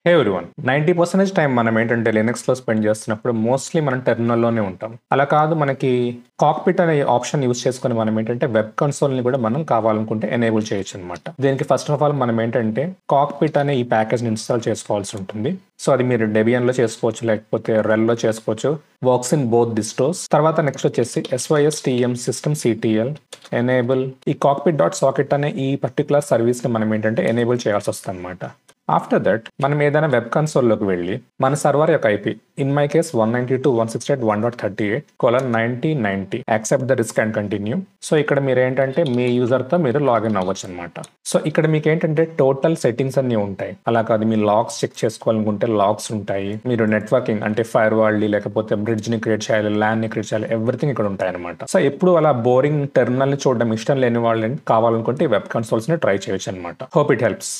హే everyone 90% time మనం ఏంటంటే లినక్స్లో spend చేస్తున్నప్పుడు మోస్ట్లీ మనం టెర్మినల్లోనే ఉంటాం. అలా కాదు, మనకి కాక్పిట్ అనే ఆప్షన్ యూస్ చేసుకొని మనం ఏంటంటే వెబ్ కన్సోల్ని కూడా మనం కావాలనుకుంటే ఎనేబుల్ చేయొచ్చు అనమాట. దీనికి ఫస్ట్ ఆఫ్ ఆల్ మనం ఏంటంటే కాక్పిట్ అనే ఈ ప్యాకేజ్ని ఇన్స్టాల్ చేసుకోవాల్సి ఉంటుంది. సో అది మీరు డెబియన్లో చేసుకోవచ్చు, లేకపోతే రెల్లో చేసుకోవచ్చు. Works in both distros. తర్వాత నెక్స్ట్ వచ్చేసి SYSTM సిస్టమ్ CTL ఎనేబుల్ ఈ కాక్పిట్ డాట్ సాకెట్ అనే ఈ పర్టికులర్ సర్వీస్ని మనం ఏంటంటే ఎనేబుల్ చేయాల్సి వస్తుంది అనమాట. ఆఫ్టర్ దట్ మనం ఏదైనా వెబ్ కన్సోల్లోకి వెళ్ళి మన సర్వర్ యొక్క IP, in my case 192.168.1.30/9090 accept the risk and continue. So ఇక్కడ మీరు ఏంటంటే మీ యూజర్తో మీరు లాగిన్ అవ్వచ్చు అనమాట. సో ఇక్కడ మీకు ఏంటంటే టోటల్ సెట్టింగ్స్ అన్నీ ఉంటాయి. అలా కాదు, మీ లాగ్స్ చెక్ చేసుకోవాలనుకుంటే లాగ్స్ ఉంటాయి. మీరు నెట్వర్కింగ్ అంటే ఫైర్ వాల్ని లేకపోతే బ్రిడ్జ్ని క్రియేట్ చేయాలి, ల్యాన్ని క్రియేట్ చేయాలి, ఎవ్రీథింగ్ ఇక్కడ ఉంటాయి అనమాట. సో ఎప్పుడు అలా బోరింగ్ టెర్మినల్ని చూడడం ఇష్టం లేని వాళ్ళని కావాలనుకుంటే వెబ్ కన్సోల్స్ని ట్రై చేయొచ్చు అనమాట. Hope it helps.